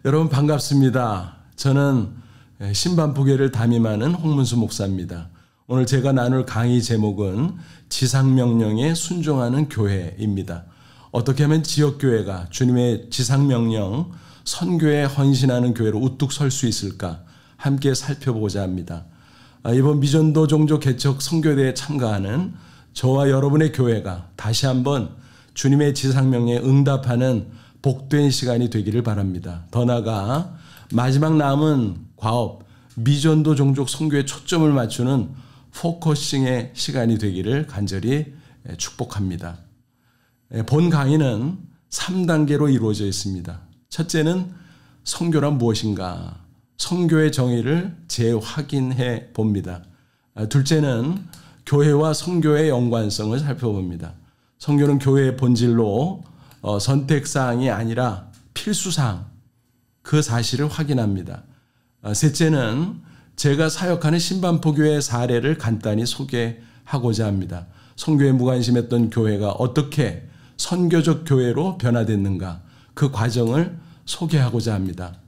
여러분 반갑습니다. 저는 신반포교회를 담임하는 홍문수 목사입니다. 오늘 제가 나눌 강의 제목은 지상명령에 순종하는 교회입니다. 어떻게 하면 지역교회가 주님의 지상명령, 선교에 헌신하는 교회로 우뚝 설 수 있을까 함께 살펴보고자 합니다. 이번 미전도 종족 개척 선교대회에 참가하는 저와 여러분의 교회가 다시 한번 주님의 지상명령에 응답하는 복된 시간이 되기를 바랍니다. 더 나아가 마지막 남은 과업 미전도 종족 선교에 초점을 맞추는 포커싱의 시간이 되기를 간절히 축복합니다. 본 강의는 3단계로 이루어져 있습니다. 첫째는 선교란 무엇인가? 선교의 정의를 재확인해 봅니다. 둘째는 교회와 선교의 연관성을 살펴봅니다. 선교는 교회의 본질로 선택사항이 아니라 필수사항, 그 사실을 확인합니다. 셋째는 제가 사역하는 신반포교회 사례를 간단히 소개하고자 합니다. 선교에 무관심했던 교회가 어떻게 선교적 교회로 변화됐는가, 그 과정을 소개하고자 합니다.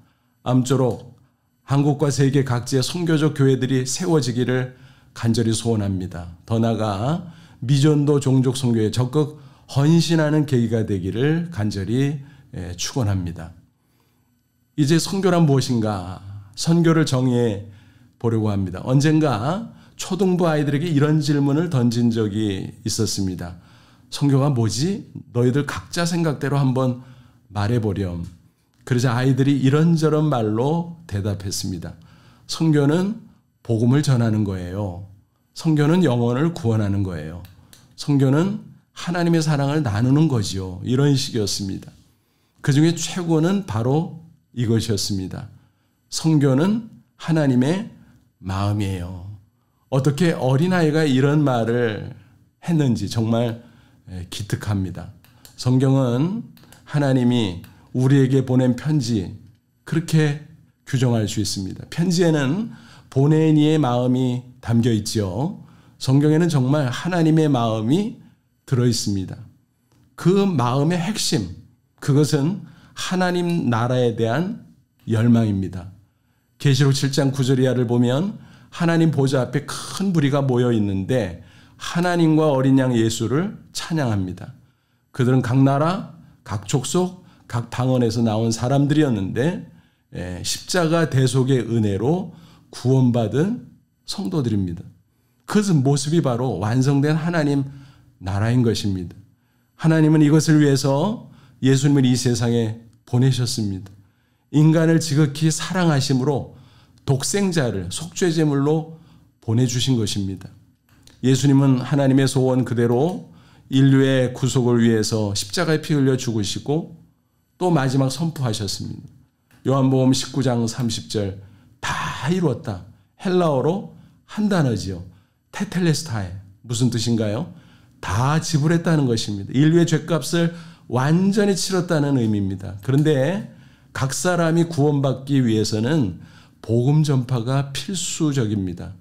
아무쪼록 한국과 세계 각지의 선교적 교회들이 세워지기를 간절히 소원합니다. 더 나아가 미전도 종족 선교에 적극 헌신하는 계기가 되기를 간절히 축원합니다. 이제 선교란 무엇인가? 선교를 정의해 보려고 합니다. 언젠가 초등부 아이들에게 이런 질문을 던진 적이 있었습니다. 선교가 뭐지? 너희들 각자 생각대로 한번 말해보렴. 그러자 아이들이 이런저런 말로 대답했습니다. 선교는 복음을 전하는 거예요. 선교는 영혼을 구원하는 거예요. 선교는 하나님의 사랑을 나누는 거지요. 이런 식이었습니다. 그 중에 최고는 바로 이것이었습니다. 선교는 하나님의 마음이에요. 어떻게 어린아이가 이런 말을 했는지 정말 기특합니다. 성경은 하나님이 우리에게 보낸 편지, 그렇게 규정할 수 있습니다. 편지에는 보낸 이의 마음이 담겨 있죠. 성경에는 정말 하나님의 마음이 들어 있습니다. 그 마음의 핵심, 그것은 하나님 나라에 대한 열망입니다. 계시록 7장 9절 이하를 보면 하나님 보좌 앞에 큰 무리가 모여 있는데 하나님과 어린 양 예수를 찬양합니다. 그들은 각 나라, 각 족속, 각 방언에서 나온 사람들이었는데 십자가 대속의 은혜로 구원받은 성도들입니다. 그 모습이 바로 완성된 하나님 나라인 것입니다. 하나님은 이것을 위해서 예수님을 이 세상에 보내셨습니다. 인간을 지극히 사랑하심으로 독생자를 속죄제물로 보내주신 것입니다. 예수님은 하나님의 소원 그대로 인류의 구속을 위해서 십자가에 피 흘려 죽으시고 또 마지막 선포하셨습니다. 요한복음 19장 30절 다 이루었다. 헬라어로 한 단어지요. 테텔레스타에 무슨 뜻인가요? 다 지불했다는 것입니다. 인류의 죄값을 완전히 치렀다는 의미입니다. 그런데 각 사람이 구원받기 위해서는 복음 전파가 필수적입니다.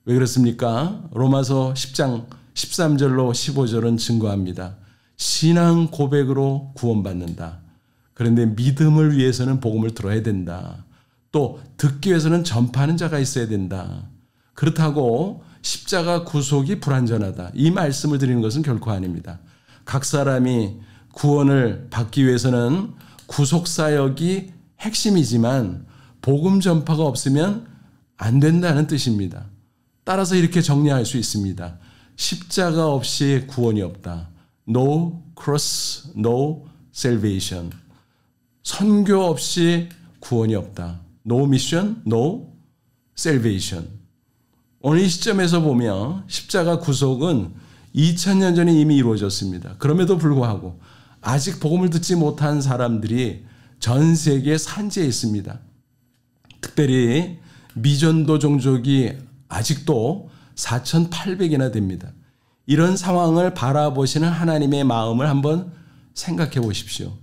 왜 그렇습니까? 로마서 10장 13절로 15절은 증거합니다. 신앙 고백으로 구원받는다. 그런데 믿음을 위해서는 복음을 들어야 된다. 또 듣기 위해서는 전파하는 자가 있어야 된다. 그렇다고 십자가 구속이 불완전하다. 이 말씀을 드리는 것은 결코 아닙니다. 각 사람이 구원을 받기 위해서는 구속사역이 핵심이지만 복음 전파가 없으면 안 된다는 뜻입니다. 따라서 이렇게 정리할 수 있습니다. 십자가 없이 구원이 없다. No cross, no salvation. 선교 없이 구원이 없다. No mission, no salvation. 오늘 이 시점에서 보면 십자가 구속은 2000년 전에 이미 이루어졌습니다. 그럼에도 불구하고 아직 복음을 듣지 못한 사람들이 전 세계에 산지에 있습니다. 특별히 미전도 종족이 아직도 4,800이나 됩니다. 이런 상황을 바라보시는 하나님의 마음을 한번 생각해 보십시오.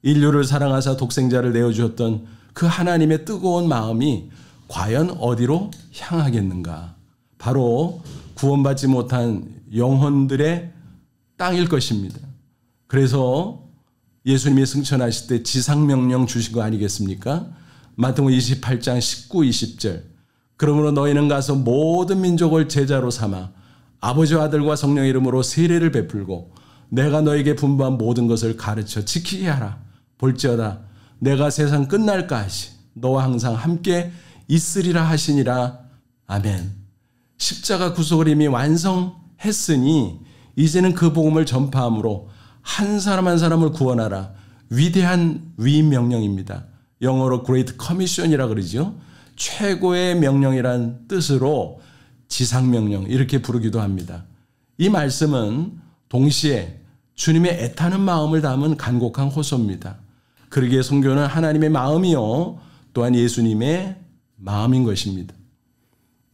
인류를 사랑하사 독생자를 내어주었던 그 하나님의 뜨거운 마음이 과연 어디로 향하겠는가? 바로 구원받지 못한 영혼들의 땅일 것입니다. 그래서 예수님이 승천하실 때 지상명령 주신 거 아니겠습니까? 마태복음 28장 19, 20절. 그러므로 너희는 가서 모든 민족을 제자로 삼아 아버지와 아들과 성령의 이름으로 세례를 베풀고 내가 너에게 분부한 모든 것을 가르쳐 지키게 하라. 볼지어다 내가 세상 끝날까지 너와 항상 함께 있으리라 하시니라. 아멘. 십자가 구속을 이미 완성했으니 이제는 그 복음을 전파함으로 한 사람 한 사람을 구원하라. 위대한 위임 명령입니다. 영어로 Great Commission이라 그러죠. 최고의 명령이란 뜻으로 지상명령 이렇게 부르기도 합니다. 이 말씀은 동시에 주님의 애타는 마음을 담은 간곡한 호소입니다. 그러기에 선교는 하나님의 마음이요 또한 예수님의 마음인 것입니다.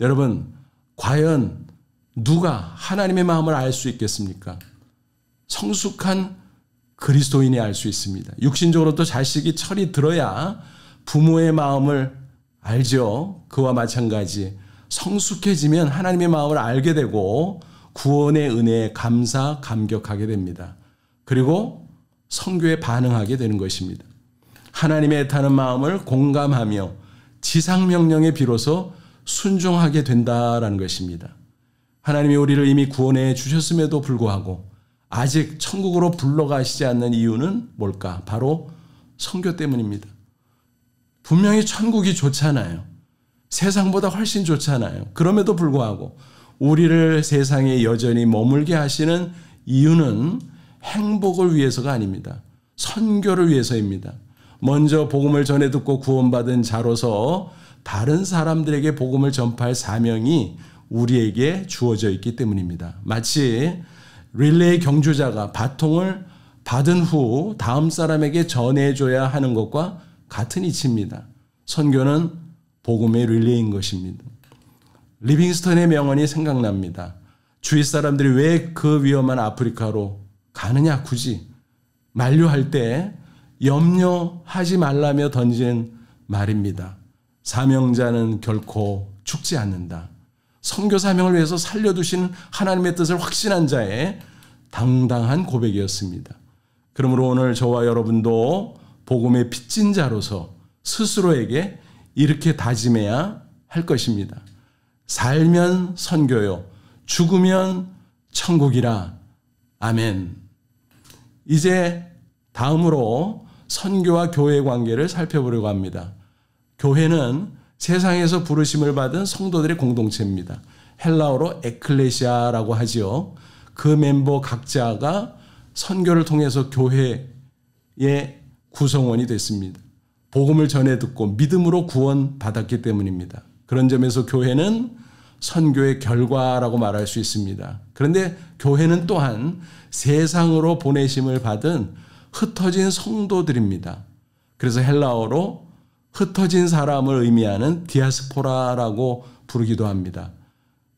여러분, 과연 누가 하나님의 마음을 알 수 있겠습니까? 성숙한 그리스도인이 알 수 있습니다. 육신적으로도 자식이 철이 들어야 부모의 마음을 알죠. 그와 마찬가지 성숙해지면 하나님의 마음을 알게 되고 구원의 은혜에 감사, 감격하게 됩니다. 그리고 선교에 반응하게 되는 것입니다. 하나님의 애타는 마음을 공감하며 지상명령에 비로소 순종하게 된다라는 것입니다. 하나님이 우리를 이미 구원해 주셨음에도 불구하고 아직 천국으로 불러가시지 않는 이유는 뭘까? 바로 선교 때문입니다. 분명히 천국이 좋잖아요. 세상보다 훨씬 좋잖아요. 그럼에도 불구하고 우리를 세상에 여전히 머물게 하시는 이유는 행복을 위해서가 아닙니다. 선교를 위해서입니다. 먼저 복음을 전해 듣고 구원받은 자로서 다른 사람들에게 복음을 전파할 사명이 우리에게 주어져 있기 때문입니다. 마치 릴레이 경주자가 바통을 받은 후 다음 사람에게 전해줘야 하는 것과 같은 이치입니다. 선교는 복음의 릴레이인 것입니다. 리빙스턴의 명언이 생각납니다. 주위 사람들이 왜 그 위험한 아프리카로 가느냐 굳이 만류할 때 염려하지 말라며 던진 말입니다. 사명자는 결코 죽지 않는다. 선교 사명을 위해서 살려두신 하나님의 뜻을 확신한 자의 당당한 고백이었습니다. 그러므로 오늘 저와 여러분도 복음의 빚진 자로서 스스로에게 이렇게 다짐해야 할 것입니다. 살면 선교요, 죽으면 천국이라. 아멘. 이제 다음으로 선교와 교회의 관계를 살펴보려고 합니다. 교회는 세상에서 부르심을 받은 성도들의 공동체입니다. 헬라어로 에클레시아라고 하지요. 그 멤버 각자가 선교를 통해서 교회의 구성원이 됐습니다. 복음을 전해 듣고 믿음으로 구원받았기 때문입니다. 그런 점에서 교회는 선교의 결과라고 말할 수 있습니다. 그런데 교회는 또한 세상으로 보내심을 받은 흩어진 성도들입니다. 그래서 헬라어로 흩어진 사람을 의미하는 디아스포라라고 부르기도 합니다.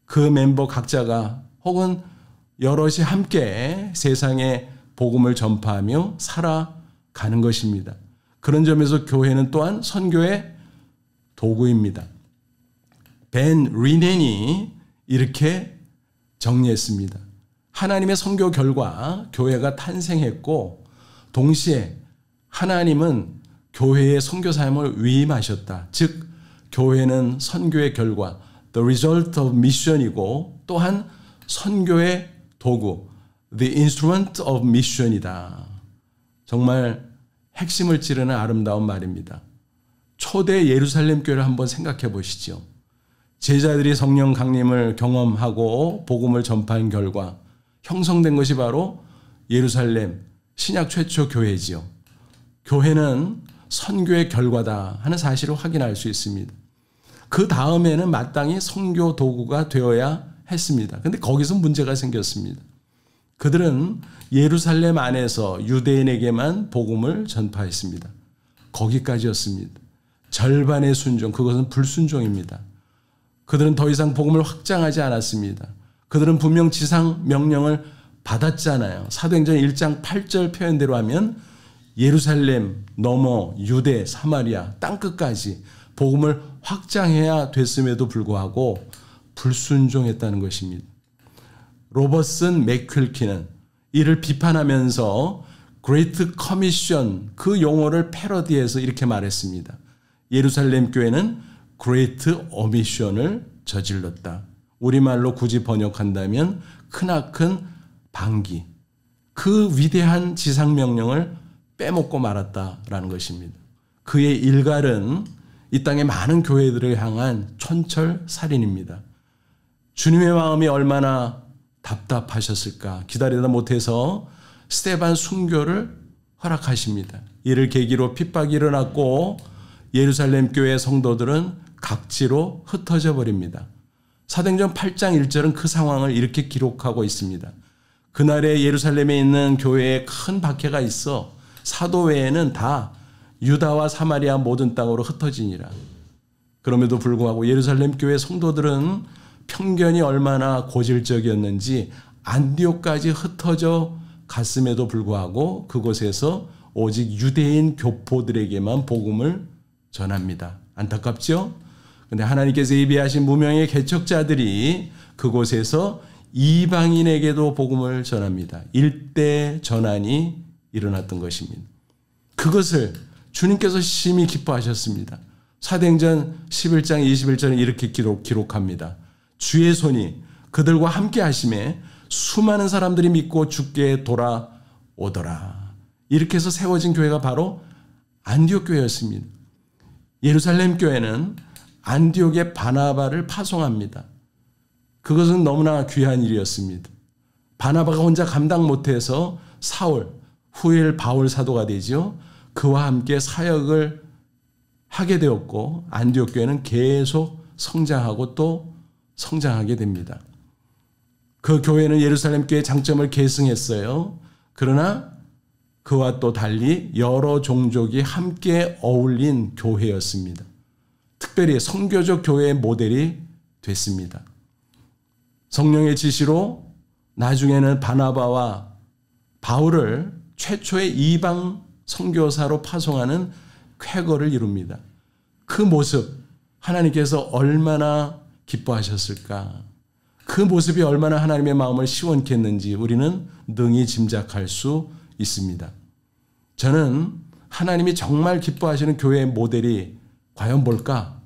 그 멤버 각자가 혹은 여럿이 함께 세상에 복음을 전파하며 살아가는 것입니다. 그런 점에서 교회는 또한 선교의 도구입니다. 벤 리넨이 이렇게 정리했습니다. 하나님의 선교 결과 교회가 탄생했고 동시에 하나님은 교회의 선교 사역을 위임하셨다. 즉 교회는 선교의 결과 the result of mission이고 또한 선교의 도구 the instrument of mission이다. 정말 핵심을 찌르는 아름다운 말입니다. 초대 예루살렘 교회를 한번 생각해 보시죠. 제자들이 성령 강림을 경험하고 복음을 전파한 결과 형성된 것이 바로 예루살렘 신약 최초 교회지요. 교회는 선교의 결과다 하는 사실을 확인할 수 있습니다. 그 다음에는 마땅히 선교 도구가 되어야 했습니다. 그런데 거기서 문제가 생겼습니다. 그들은 예루살렘 안에서 유대인에게만 복음을 전파했습니다. 거기까지였습니다. 절반의 순종, 그것은 불순종입니다. 그들은 더 이상 복음을 확장하지 않았습니다. 그들은 분명 지상 명령을 받았잖아요. 사도행전 1장 8절 표현대로 하면 예루살렘 넘어 유대, 사마리아 땅끝까지 복음을 확장해야 됐음에도 불구하고 불순종했다는 것입니다. 로버슨 맥퀼키는 이를 비판하면서 그레이트 커미션 그 용어를 패러디해서 이렇게 말했습니다. 예루살렘 교회는 그레이트 오미션을 저질렀다. 우리말로 굳이 번역한다면 크나큰 방기. 그 위대한 지상명령을 빼먹고 말았다라는 것입니다. 그의 일갈은 이 땅의 많은 교회들을 향한 촌철살인입니다. 주님의 마음이 얼마나 답답하셨을까. 기다리다 못해서 스데반 순교를 허락하십니다. 이를 계기로 핍박이 일어났고 예루살렘 교회 성도들은 각지로 흩어져 버립니다. 사도행전 8장 1절은 그 상황을 이렇게 기록하고 있습니다. 그날에 예루살렘에 있는 교회에 큰 박해가 있어 사도 외에는 다 유다와 사마리아 모든 땅으로 흩어지니라. 그럼에도 불구하고 예루살렘 교회 성도들은 편견이 얼마나 고질적이었는지 안디옥까지 흩어져 갔음에도 불구하고 그곳에서 오직 유대인 교포들에게만 복음을 전합니다. 안타깝죠? 근데 하나님께서 예비하신 무명의 개척자들이 그곳에서 이방인에게도 복음을 전합니다. 일대 전환이 일어났던 것입니다. 그것을 주님께서 심히 기뻐하셨습니다. 사도행전 11장 21절은 이렇게 기록합니다. 주의 손이 그들과 함께 하심에 수많은 사람들이 믿고 주께 돌아오더라. 이렇게 해서 세워진 교회가 바로 안디옥 교회였습니다. 예루살렘 교회는 안디옥의 바나바를 파송합니다. 그것은 너무나 귀한 일이었습니다. 바나바가 혼자 감당 못해서 사울, 후일 바울 사도가 되죠. 그와 함께 사역을 하게 되었고 안디옥 교회는 계속 성장하고 또 성장하게 됩니다. 그 교회는 예루살렘 교회의 장점을 계승했어요. 그러나 그와 또 달리 여러 종족이 함께 어울린 교회였습니다. 특별히 선교적 교회의 모델이 됐습니다. 성령의 지시로 나중에는 바나바와 바울을 최초의 이방 선교사로 파송하는 쾌거를 이룹니다. 그 모습 하나님께서 얼마나 기뻐하셨을까. 그 모습이 얼마나 하나님의 마음을 시원케 했는지 우리는 능히 짐작할 수 있습니다. 저는 하나님이 정말 기뻐하시는 교회의 모델이 과연 뭘까?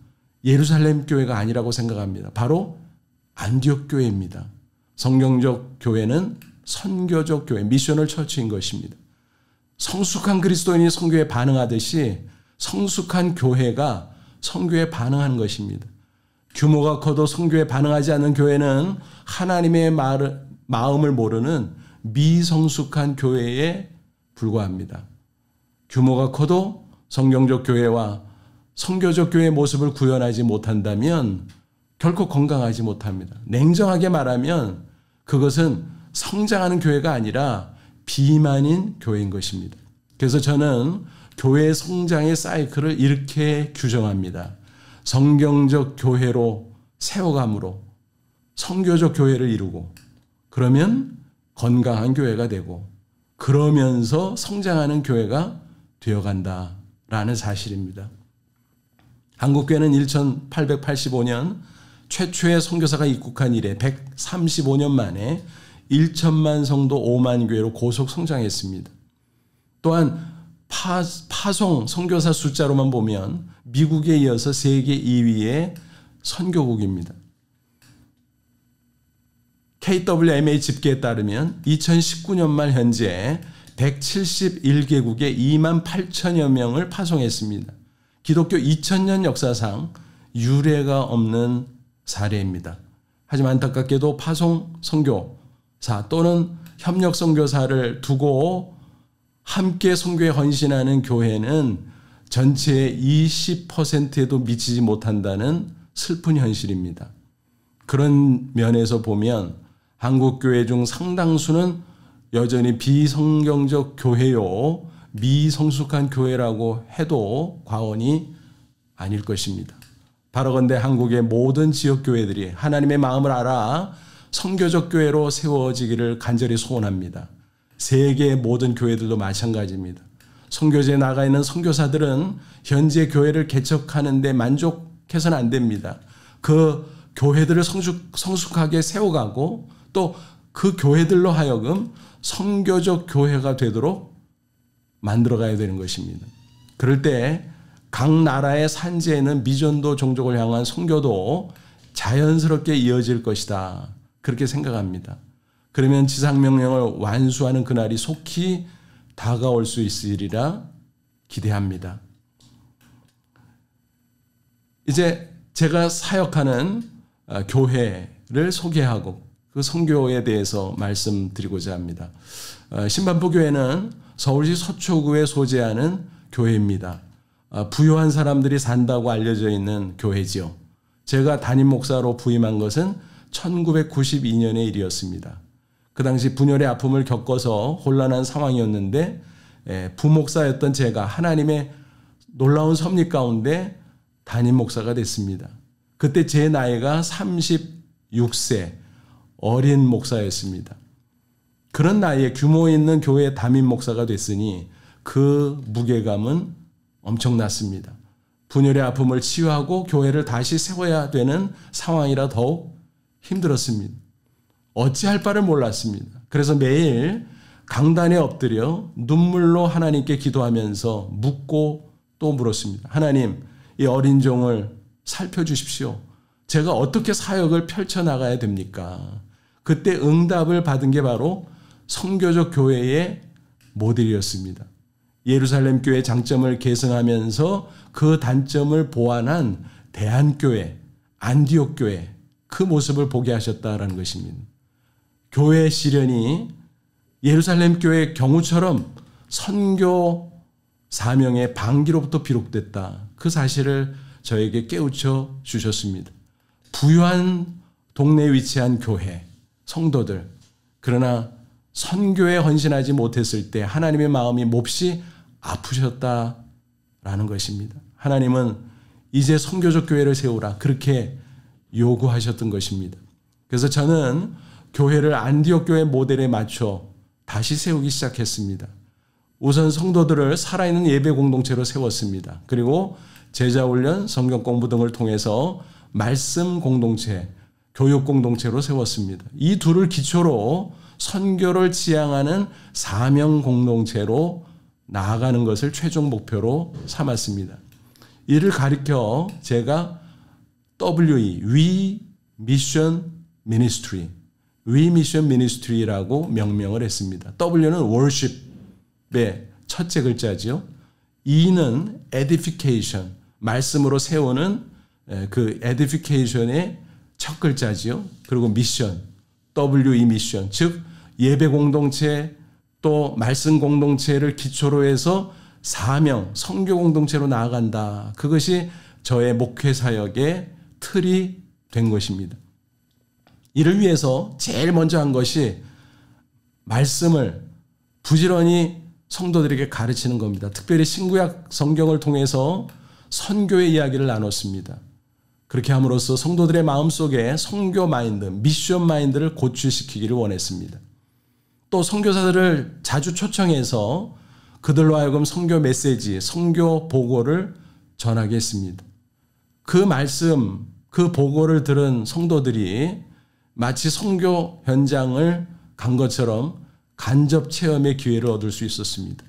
예루살렘 교회가 아니라고 생각합니다. 바로 안디옥 교회입니다. 성경적 교회는 선교적 교회, 미셔널 처치인 것입니다. 성숙한 그리스도인이 선교에 반응하듯이 성숙한 교회가 선교에 반응하는 것입니다. 규모가 커도 선교에 반응하지 않는 교회는 하나님의 마음을 모르는 미성숙한 교회에 불과합니다. 규모가 커도 성경적 교회와 선교적 교회의 모습을 구현하지 못한다면 결코 건강하지 못합니다. 냉정하게 말하면 그것은 성장하는 교회가 아니라 비만인 교회인 것입니다. 그래서 저는 교회의 성장의 사이클을 이렇게 규정합니다. 성경적 교회로 세워감으로 선교적 교회를 이루고 그러면 건강한 교회가 되고 그러면서 성장하는 교회가 되어간다라는 사실입니다. 한국교회는 1885년 최초의 선교사가 입국한 이래 135년 만에 1천만 성도 5만 교회로 고속 성장했습니다. 또한 파송 선교사 숫자로만 보면 미국에 이어서 세계 2위의 선교국입니다. KWMA 집계에 따르면 2019년 말 현재 171개국에 2만 8천여 명을 파송했습니다. 기독교 2000년 역사상 유례가 없는 사례입니다. 하지만 안타깝게도 파송 선교사 또는 협력 선교사를 두고 함께 선교에 헌신하는 교회는 전체의 20%에도 미치지 못한다는 슬픈 현실입니다. 그런 면에서 보면 한국 교회 중 상당수는 여전히 비성경적 교회요, 미성숙한 교회라고 해도 과언이 아닐 것입니다. 바라건대 한국의 모든 지역 교회들이 하나님의 마음을 알아 선교적 교회로 세워지기를 간절히 소원합니다. 세계의 모든 교회들도 마찬가지입니다. 선교지에 나가 있는 선교사들은 현재 교회를 개척하는 데 만족해서는 안 됩니다. 그 교회들을 성숙하게 세워가고 또 그 교회들로 하여금 선교적 교회가 되도록 만들어가야 되는 것입니다. 그럴 때 각 나라의 산지에는 미전도 종족을 향한 선교도 자연스럽게 이어질 것이다. 그렇게 생각합니다. 그러면 지상명령을 완수하는 그날이 속히 다가올 수 있으리라 기대합니다. 이제 제가 사역하는 교회를 소개하고 그 선교에 대해서 말씀드리고자 합니다. 신반포 교회는 서울시 서초구에 소재하는 교회입니다. 부유한 사람들이 산다고 알려져 있는 교회지요. 제가 담임 목사로 부임한 것은 1992년의 일이었습니다. 그 당시 분열의 아픔을 겪어서 곤란한 상황이었는데 부목사였던 제가 하나님의 놀라운 섭리 가운데 담임 목사가 됐습니다. 그때 제 나이가 36세 어린 목사였습니다. 그런 나이에 규모 있는 교회 담임 목사가 됐으니 그 무게감은 엄청났습니다. 분열의 아픔을 치유하고 교회를 다시 세워야 되는 상황이라 더욱 힘들었습니다. 어찌할 바를 몰랐습니다. 그래서 매일 강단에 엎드려 눈물로 하나님께 기도하면서 묻고 또 물었습니다. 하나님, 이 어린 종을 살펴주십시오. 제가 어떻게 사역을 펼쳐나가야 됩니까? 그때 응답을 받은 게 바로 선교적 교회의 모델이었습니다. 예루살렘 교회의 장점을 계승하면서 그 단점을 보완한 대한교회, 안디옥 교회, 그 모습을 보게 하셨다라는 것입니다. 교회 시련이 예루살렘 교회의 경우처럼 선교 사명의 방기로부터 비롯됐다. 그 사실을 저에게 깨우쳐 주셨습니다. 부유한 동네에 위치한 교회, 성도들, 그러나 선교에 헌신하지 못했을 때 하나님의 마음이 몹시 아프셨다라는 것입니다. 하나님은 이제 선교적 교회를 세우라 그렇게 요구하셨던 것입니다. 그래서 저는 교회를 안디옥 교회 모델에 맞춰 다시 세우기 시작했습니다. 우선 성도들을 살아있는 예배 공동체로 세웠습니다. 그리고 제자훈련, 성경 공부 등을 통해서 말씀 공동체, 교육 공동체로 세웠습니다. 이 둘을 기초로 선교를 지향하는 사명 공동체로 나아가는 것을 최종 목표로 삼았습니다. 이를 가리켜 제가 We Mission Ministry, We Mission Ministry라고 명명을 했습니다. W는 worship의 첫째 글자지요. E는 edification, 말씀으로 세우는 그 edification의 첫 글자지요. 그리고 mission, WE mission, 즉 예배 공동체 또 말씀 공동체를 기초로 해서 사명, 선교 공동체로 나아간다. 그것이 저의 목회 사역의 틀이 된 것입니다. 이를 위해서 제일 먼저 한 것이 말씀을 부지런히 성도들에게 가르치는 겁니다. 특별히 신구약 성경을 통해서 선교의 이야기를 나눴습니다. 그렇게 함으로써 성도들의 마음속에 선교 마인드, 미션 마인드를 고취시키기를 원했습니다. 또 선교사들을 자주 초청해서 그들로 하여금 선교 메시지, 선교 보고를 전하게 했습니다. 그 말씀, 그 보고를 들은 성도들이 마치 선교 현장을 간 것처럼 간접 체험의 기회를 얻을 수 있었습니다.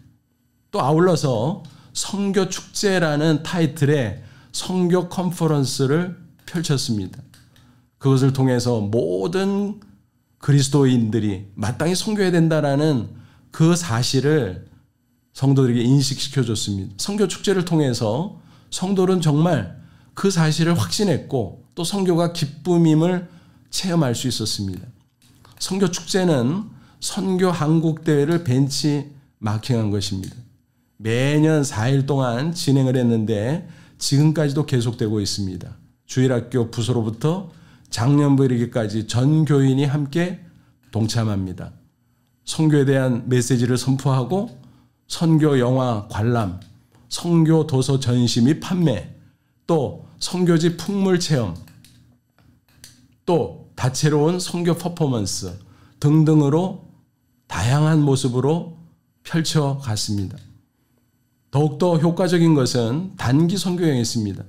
또 아울러서 선교 축제라는 타이틀의 선교 컨퍼런스를 펼쳤습니다. 그것을 통해서 모든 그리스도인들이 마땅히 선교해야 된다라는 그 사실을 성도들에게 인식시켜줬습니다. 선교 축제를 통해서 성도는 정말 그 사실을 확신했고 또 선교가 기쁨임을 체험할 수 있었습니다. 선교 축제는 선교 한국대회를 벤치마킹한 것입니다. 매년 4일 동안 진행을 했는데 지금까지도 계속되고 있습니다. 주일학교 부서로부터 장년부 이르기까지 전 교인이 함께 동참합니다. 선교에 대한 메시지를 선포하고 선교 영화 관람, 선교 도서 전시 및 판매, 또 선교지 풍물 체험, 또 다채로운 선교 퍼포먼스 등등으로 다양한 모습으로 펼쳐갔습니다. 더욱더 효과적인 것은 단기 선교여행이었습니다.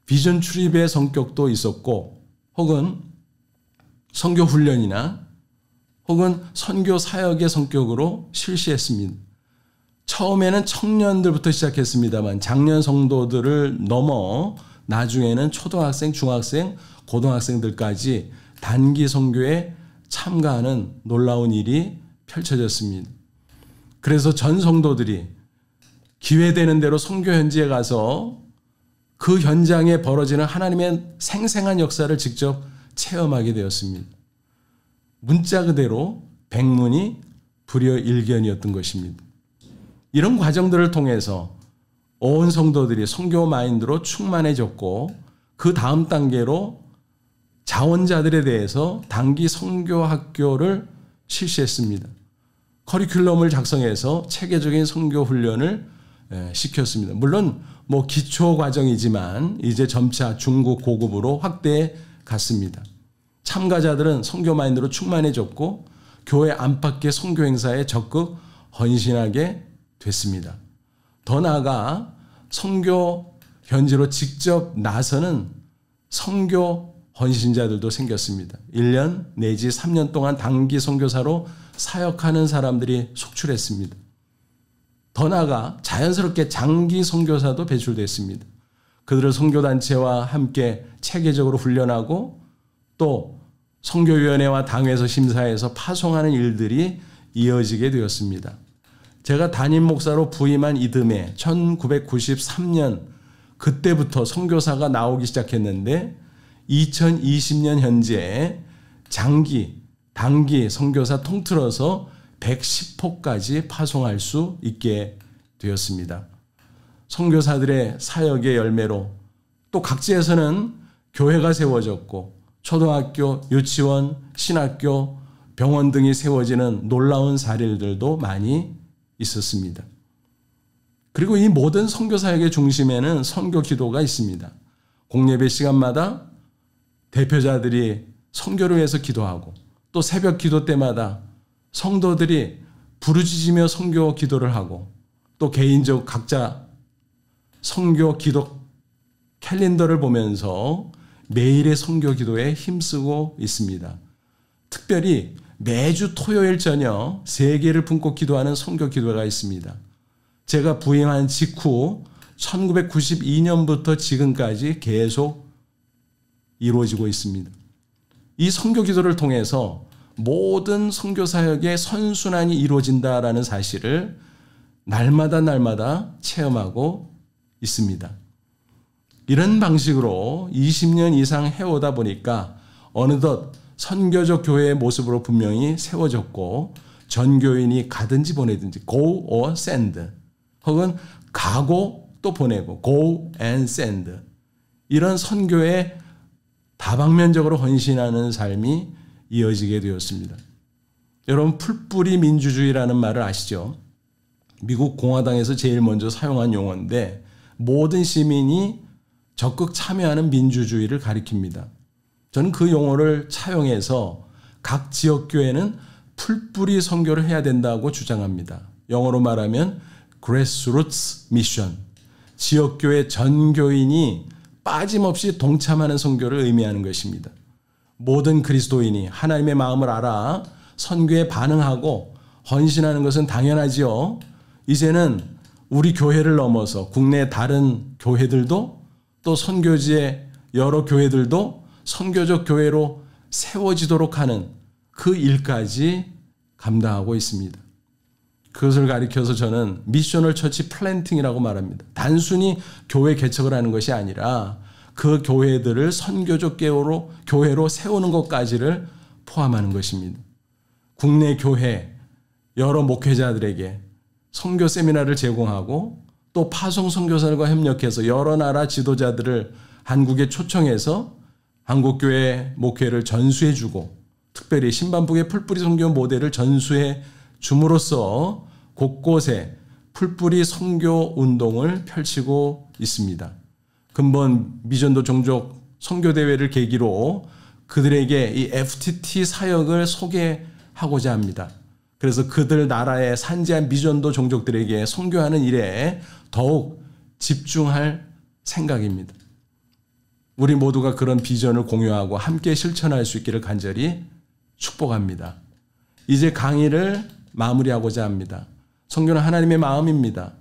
비전 출입의 성격도 있었고 혹은 선교 훈련이나 혹은 선교 사역의 성격으로 실시했습니다. 처음에는 청년들부터 시작했습니다만 장년 성도들을 넘어 나중에는 초등학생, 중학생, 고등학생들까지 단기 선교에 참가하는 놀라운 일이 펼쳐졌습니다. 그래서 전 성도들이 기회되는 대로 선교 현지에 가서 그 현장에 벌어지는 하나님의 생생한 역사를 직접 체험하게 되었습니다. 문자 그대로 백문이 불여일견이었던 것입니다. 이런 과정들을 통해서 온 성도들이 선교 마인드로 충만해졌고 그 다음 단계로 자원자들에 대해서 단기 선교 학교를 실시했습니다. 커리큘럼을 작성해서 체계적인 선교 훈련을 시켰습니다. 물론 기초 과정이지만 이제 점차 중급 고급으로 확대해 갔습니다. 참가자들은 선교 마인드로 충만해졌고 교회 안팎의 선교 행사에 적극 헌신하게 됐습니다. 더 나아가 선교 현지로 직접 나서는 선교 헌신자들도 생겼습니다. 1년 내지 3년 동안 단기 선교사로 사역하는 사람들이 속출했습니다. 더 나아가 자연스럽게 장기 선교사도 배출됐습니다. 그들을 선교단체와 함께 체계적으로 훈련하고 또 선교위원회와 당회에서 심사해서 파송하는 일들이 이어지게 되었습니다. 제가 담임 목사로 부임한 이듬해 1993년 그때부터 선교사가 나오기 시작했는데 2020년 현재 장기, 단기 선교사 통틀어서 110호까지 파송할 수 있게 되었습니다. 선교사들의 사역의 열매로 또 각지에서는 교회가 세워졌고 초등학교, 유치원, 신학교, 병원 등이 세워지는 놀라운 사례들도 많이 있었습니다. 그리고 이 모든 선교 사역의 중심에는 선교 기도가 있습니다. 공예배 시간마다 대표자들이 선교를 위해서 기도하고 또 새벽 기도 때마다 성도들이 부르짖으며 선교 기도를 하고 또 개인적 각자 선교 기도 캘린더를 보면서 매일의 선교 기도에 힘쓰고 있습니다. 특별히 매주 토요일 저녁 3개를 품고 기도하는 선교 기도가 있습니다. 제가 부임한 직후 1992년부터 지금까지 계속 이루어지고 있습니다. 이 선교 기도를 통해서 모든 선교 사역의 선순환이 이루어진다라는 사실을 날마다 체험하고 있습니다. 이런 방식으로 20년 이상 해오다 보니까 어느덧 선교적 교회의 모습으로 분명히 세워졌고 전교인이 가든지 보내든지 go or send 혹은 가고 또 보내고 go and send 이런 선교에 다방면적으로 헌신하는 삶이 이어지게 되었습니다. 여러분 풀뿌리 민주주의라는 말을 아시죠? 미국 공화당에서 제일 먼저 사용한 용어인데 모든 시민이 적극 참여하는 민주주의를 가리킵니다. 저는 그 용어를 차용해서 각 지역교회는 풀뿌리 선교를 해야 된다고 주장합니다. 영어로 말하면 grassroots mission, 지역교회 전 교인이 빠짐없이 동참하는 선교를 의미하는 것입니다. 모든 그리스도인이 하나님의 마음을 알아 선교에 반응하고 헌신하는 것은 당연하지요. 이제는 우리 교회를 넘어서 국내 다른 교회들도 또 선교지의 여러 교회들도 선교적 교회로 세워지도록 하는 그 일까지 감당하고 있습니다. 그것을 가리켜서 저는 미셔널 처치 플랜팅이라고 말합니다. 단순히 교회 개척을 하는 것이 아니라 그 교회들을 선교적 교회로 세우는 것까지를 포함하는 것입니다. 국내 교회 여러 목회자들에게 선교 세미나를 제공하고 또 파송 선교사들과 협력해서 여러 나라 지도자들을 한국에 초청해서 한국교회 목회를 전수해주고 특별히 신반북의 풀뿌리 선교 모델을 전수해 줌으로써 곳곳에 풀뿌리 선교 운동을 펼치고 있습니다. 근본 미전도 종족 선교대회를 계기로 그들에게 이 FTT 사역을 소개하고자 합니다. 그래서 그들 나라의 산지한 미전도 종족들에게 선교하는 일에 더욱 집중할 생각입니다. 우리 모두가 그런 비전을 공유하고 함께 실천할 수 있기를 간절히 축복합니다. 이제 강의를 마무리하고자 합니다. 선교는 하나님의 마음입니다.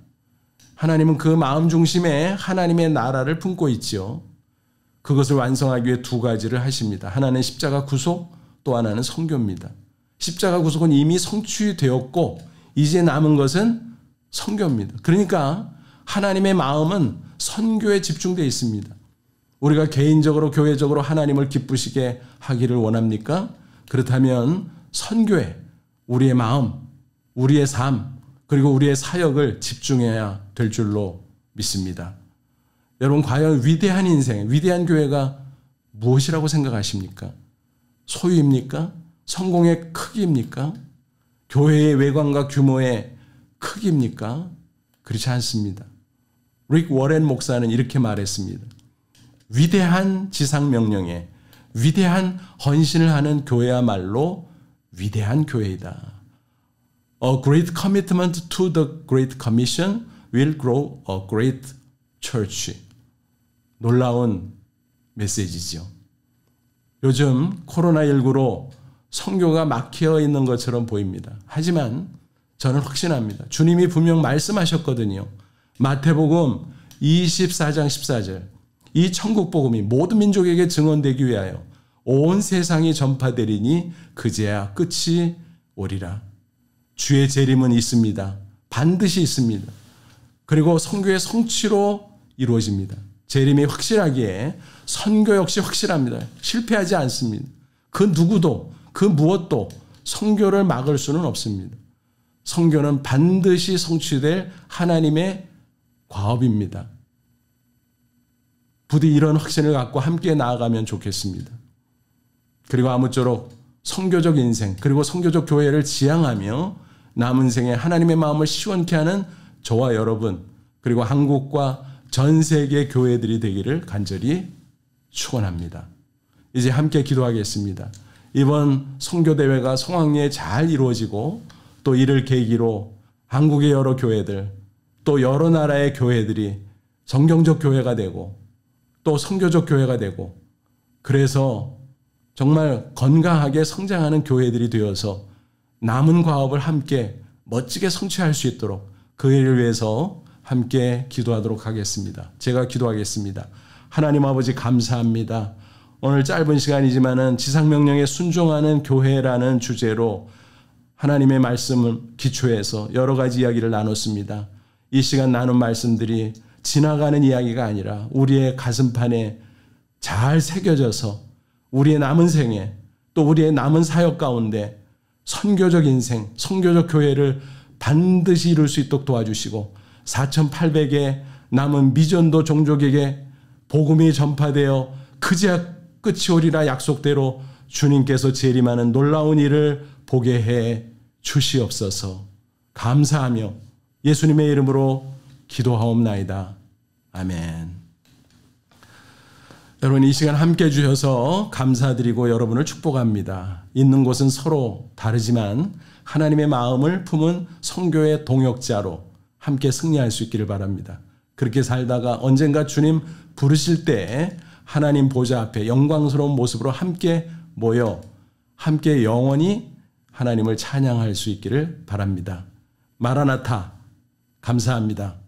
하나님은 그 마음 중심에 하나님의 나라를 품고 있죠. 그것을 완성하기 위해 두 가지를 하십니다. 하나는 십자가 구속, 또 하나는 선교입니다. 십자가 구속은 이미 성취되었고 이제 남은 것은 선교입니다. 그러니까 하나님의 마음은 선교에 집중되어 있습니다. 우리가 개인적으로 교회적으로 하나님을 기쁘시게 하기를 원합니까? 그렇다면 선교에 우리의 마음, 우리의 삶, 그리고 우리의 사역을 집중해야 될 줄로 믿습니다. 여러분, 과연 위대한 인생, 위대한 교회가 무엇이라고 생각하십니까? 소유입니까? 성공의 크기입니까? 교회의 외관과 규모의 크기입니까? 그렇지 않습니다. 릭 워렌 목사는 이렇게 말했습니다. 위대한 지상명령에 위대한 헌신을 하는 교회야말로 위대한 교회이다. A great commitment to the Great Commission will grow a great church. 놀라운 메시지죠. 요즘 코로나19로 선교가 막혀 있는 것처럼 보입니다. 하지만 저는 확신합니다. 주님이 분명 말씀하셨거든요. 마태복음 24장 14절. 이 천국복음이 모든 민족에게 증언되기 위하여 온 세상이 전파되리니 그제야 끝이 오리라. 주의 재림은 있습니다. 반드시 있습니다. 그리고 선교의 성취로 이루어집니다. 재림이 확실하기에 선교 역시 확실합니다. 실패하지 않습니다. 그 누구도 그 무엇도 선교를 막을 수는 없습니다. 선교는 반드시 성취될 하나님의 과업입니다. 부디 이런 확신을 갖고 함께 나아가면 좋겠습니다. 그리고 아무쪼록 선교적 인생 그리고 선교적 교회를 지향하며 남은 생에 하나님의 마음을 시원케 하는 저와 여러분 그리고 한국과 전 세계 교회들이 되기를 간절히 축원합니다. 이제 함께 기도하겠습니다. 이번 선교대회가 성황리에 잘 이루어지고 또 이를 계기로 한국의 여러 교회들 또 여러 나라의 교회들이 성경적 교회가 되고 또 선교적 교회가 되고 그래서 정말 건강하게 성장하는 교회들이 되어서 남은 과업을 함께 멋지게 성취할 수 있도록 그 일을 위해서 함께 기도하도록 하겠습니다. 제가 기도하겠습니다. 하나님 아버지 감사합니다. 오늘 짧은 시간이지만은 지상명령에 순종하는 교회라는 주제로 하나님의 말씀을 기초해서 여러 가지 이야기를 나눴습니다. 이 시간 나눈 말씀들이 지나가는 이야기가 아니라 우리의 가슴판에 잘 새겨져서 우리의 남은 생에 또 우리의 남은 사역 가운데 선교적 인생, 선교적 교회를 반드시 이룰 수 있도록 도와주시고 4,800의 남은 미전도 종족에게 복음이 전파되어 그제야 끝이 오리라 약속대로 주님께서 재림하는 놀라운 일을 보게 해 주시옵소서. 감사하며 예수님의 이름으로 기도하옵나이다. 아멘. 여러분 이 시간 함께 해주셔서 감사드리고 여러분을 축복합니다. 있는 곳은 서로 다르지만 하나님의 마음을 품은 선교의 동역자로 함께 승리할 수 있기를 바랍니다. 그렇게 살다가 언젠가 주님 부르실 때 하나님 보좌 앞에 영광스러운 모습으로 함께 모여 함께 영원히 하나님을 찬양할 수 있기를 바랍니다. 마라나타 감사합니다.